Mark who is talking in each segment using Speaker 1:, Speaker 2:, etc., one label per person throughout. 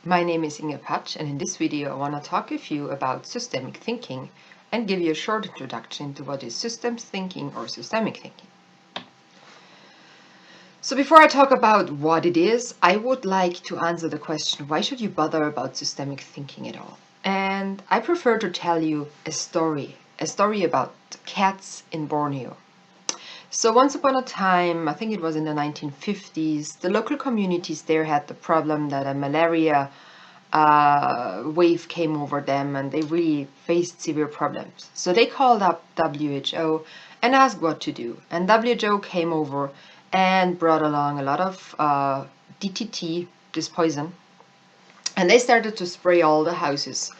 Speaker 1: My name is Inge Patsch, and in this video I want to talk with you about systemic thinking and give you a short introduction to what is systems thinking or systemic thinking. So before I talk about what it is, I would like to answer the question, why should you bother about systemic thinking at all? And I prefer to tell you a story about cats in Borneo. So once upon a time, I think it was in the 1950s, the local communities there had the problem that a malaria wave came over them and they really faced severe problems. So they called up WHO and asked what to do. And WHO came over and brought along a lot of DTT, this poison, and they started to spray all the houses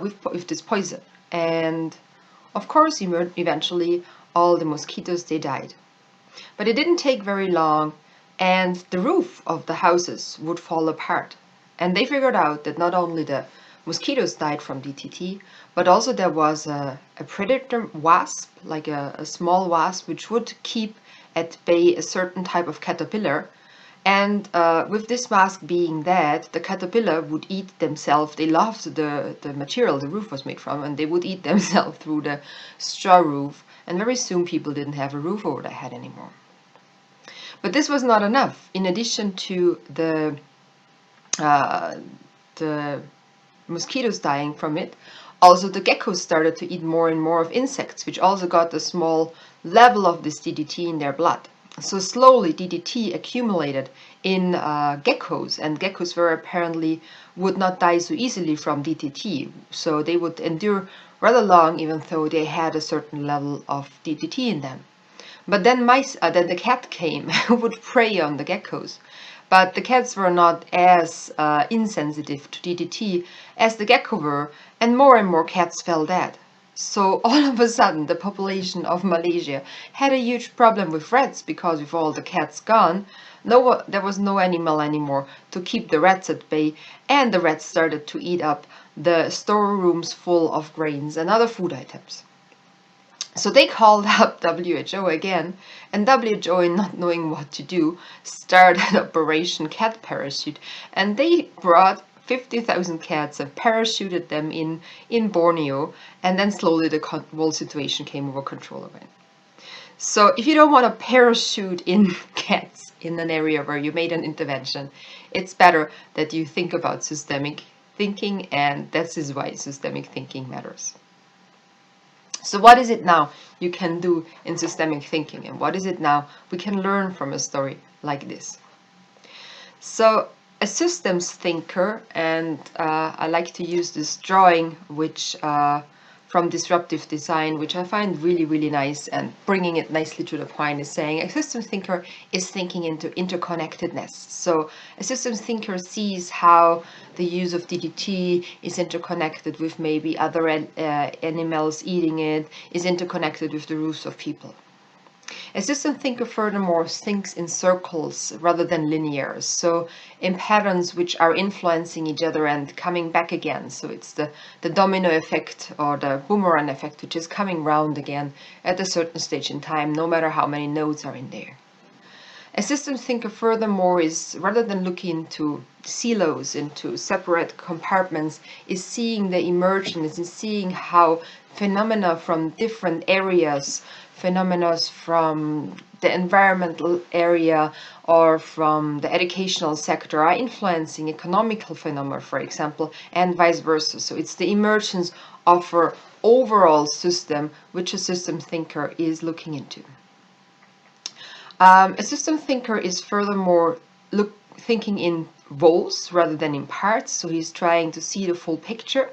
Speaker 1: with this poison. And of course, eventually, all the mosquitoes, they died. But it didn't take very long, and the roof of the houses would fall apart. And they figured out that not only the mosquitoes died from DTT, but also there was a predator wasp, like a small wasp, which would keep at bay a certain type of caterpillar. And with this mask being dead, the caterpillar would eat themselves. They loved the material the roof was made from, and they would eat themselves through the straw roof. And very soon people didn't have a roof over their head anymore. But this was not enough. In addition to the mosquitoes dying from it, also the geckos started to eat more and more of insects, which also got a small level of this DDT in their blood. So slowly DDT accumulated in geckos, and geckos were apparently would not die so easily from DDT, so they would endure rather long even though they had a certain level of DDT in them. But then then the cat came who would prey on the geckos. But the cats were not as insensitive to DDT as the gecko were, and more cats fell dead. So all of a sudden, the population of Malaysia had a huge problem with rats, because with all the cats gone, there was no animal anymore to keep the rats at bay, and the rats started to eat up the storerooms full of grains and other food items. So they called up WHO again, and WHO, not knowing what to do, started Operation Cat Parachute, and they brought 50,000 cats and parachuted them in Borneo, and then slowly the whole situation came under control again. So if you don't want to parachute in cats in an area where you made an intervention, it's better that you think about systemic thinking, and this is why systemic thinking matters. So what is it now you can do in systemic thinking, and what is it now we can learn from a story like this? So a systems thinker, and I like to use this drawing which from disruptive design, which I find really nice, and bringing it nicely to the point, is saying a systems thinker is thinking into interconnectedness. So a systems thinker sees how the use of DDT is interconnected with maybe other animals eating it, is interconnected with the roofs of people. A system thinker furthermore thinks in circles rather than linear, so in patterns which are influencing each other and coming back again. So it's the domino effect or the boomerang effect, which is coming round again at a certain stage in time, no matter how many nodes are in there. A system thinker furthermore is, rather than looking into silos, into separate compartments, is seeing the emergence, is seeing how phenomena from different areas, phenomena from the environmental area or from the educational sector, are influencing economical phenomena, for example, and vice versa. So it's the emergence of an overall system which a system thinker is looking into. A system thinker is furthermore thinking in roles rather than in parts, so he's trying to see the full picture,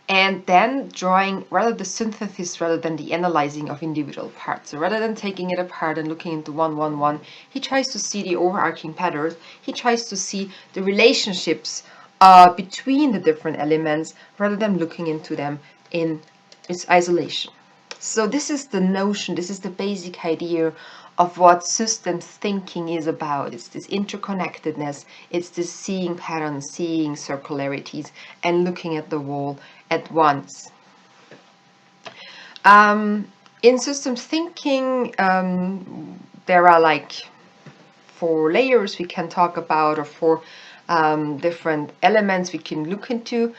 Speaker 1: and then drawing rather the synthesis rather than the analyzing of individual parts. So rather than taking it apart and looking into one, he tries to see the overarching patterns. He tries to see the relationships between the different elements rather than looking into them in its isolation. So this is the notion, this is the basic idea of what systems thinking is about. It's this interconnectedness, it's this seeing patterns, seeing circularities, and looking at the whole at once. In systems thinking, there are like 4 layers we can talk about, or 4 different elements we can look into.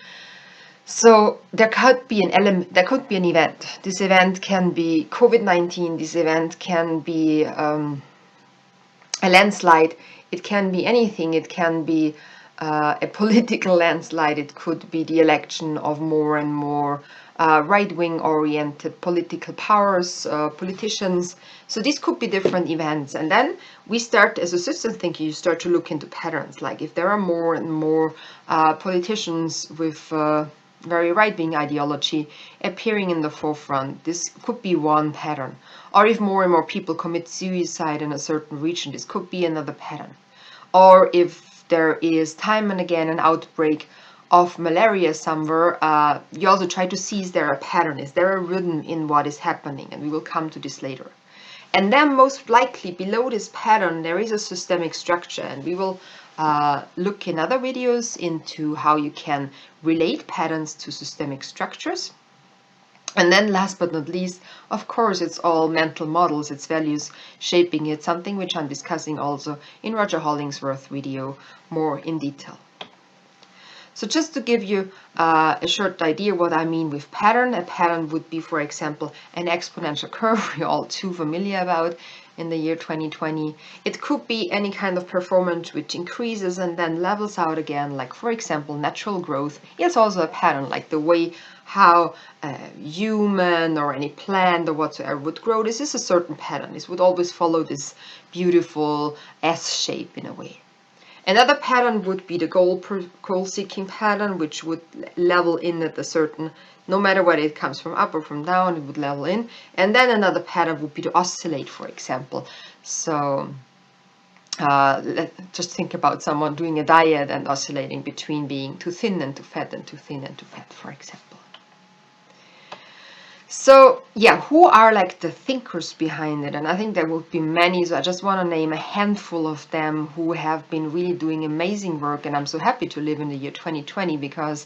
Speaker 1: So there could be an event. This event can be COVID-19. This event can be a landslide. It can be anything. It can be a political landslide. It could be the election of more and more right-wing oriented political powers, politicians. So these could be different events. And then we start, as a system thinker, you start to look into patterns. Like if there are more and more politicians with very right-wing ideology appearing in the forefront, this could be one pattern. Or if more and more people commit suicide in a certain region, this could be another pattern. Or if there is time and again an outbreak of malaria somewhere, you also try to see, is there a pattern? Is there a rhythm in what is happening? And we will come to this later. And then most likely below this pattern there is a systemic structure, and we will look in other videos into how you can relate patterns to systemic structures. And then last but not least, of course, it's all mental models, it's values shaping it, something which I'm discussing also in Roger Hollingsworth's video more in detail. So just to give you a short idea what I mean with pattern, a pattern would be, for example, an exponential curve we're all too familiar about in the year 2020. It could be any kind of performance which increases and then levels out again, like for example natural growth. It's also a pattern, like the way how a human or any plant or whatsoever would grow. This is a certain pattern. This would always follow this beautiful S shape in a way. Another pattern would be the goal-seeking pattern, which would level in at a certain, no matter whether it comes from up or from down, it would level in. And then another pattern would be to oscillate, for example. So just think about someone doing a diet and oscillating between being too thin and too fat and too thin and too fat, for example. So yeah, who are like the thinkers behind it? And I think there would be many, so I just want to name a handful of them who have been really doing amazing work. And I'm so happy to live in the year 2020 because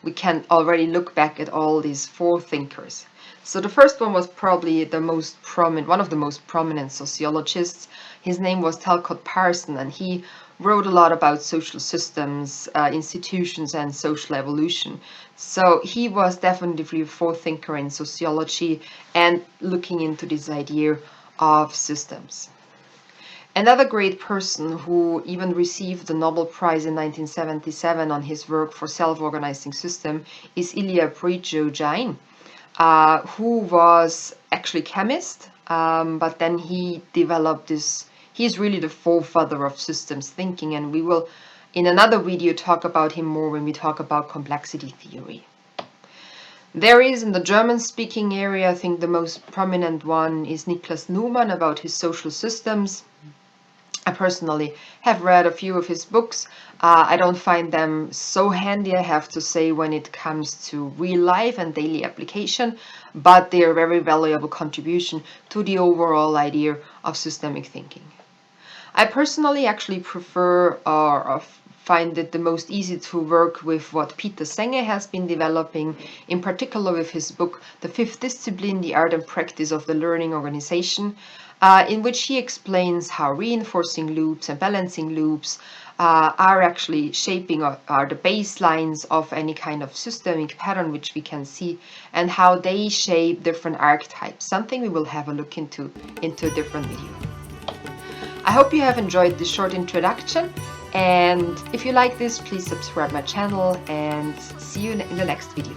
Speaker 1: we can already look back at all these four thinkers. So the first one was probably the most prominent, one of the most prominent sociologists. His name was Talcott Parsons, and he wrote a lot about social systems, institutions, and social evolution. So he was definitely a forethinker in sociology and looking into this idea of systems. Another great person who even received the Nobel Prize in 1977 on his work for self-organizing system is Ilya Prigogine, who was actually a chemist, but then he developed this. He's really the forefather of systems thinking, and we will in another video talk about him more when we talk about complexity theory. There is, in the German-speaking area, I think the most prominent one is Niklas Newman about his social systems. I personally have read a few of his books. I don't find them so handy, I have to say, when it comes to real life and daily application, but they are a very valuable contribution to the overall idea of systemic thinking. I personally actually prefer or find it the most easy to work with what Peter Senge has been developing, in particular with his book, The Fifth Discipline, The Art and Practice of the Learning Organization, in which he explains how reinforcing loops and balancing loops are actually shaping or are the baselines of any kind of systemic pattern which we can see, and how they shape different archetypes, something we will have a look into a different video. I hope you have enjoyed this short introduction, and if you like this, please subscribe my channel and see you in the next video.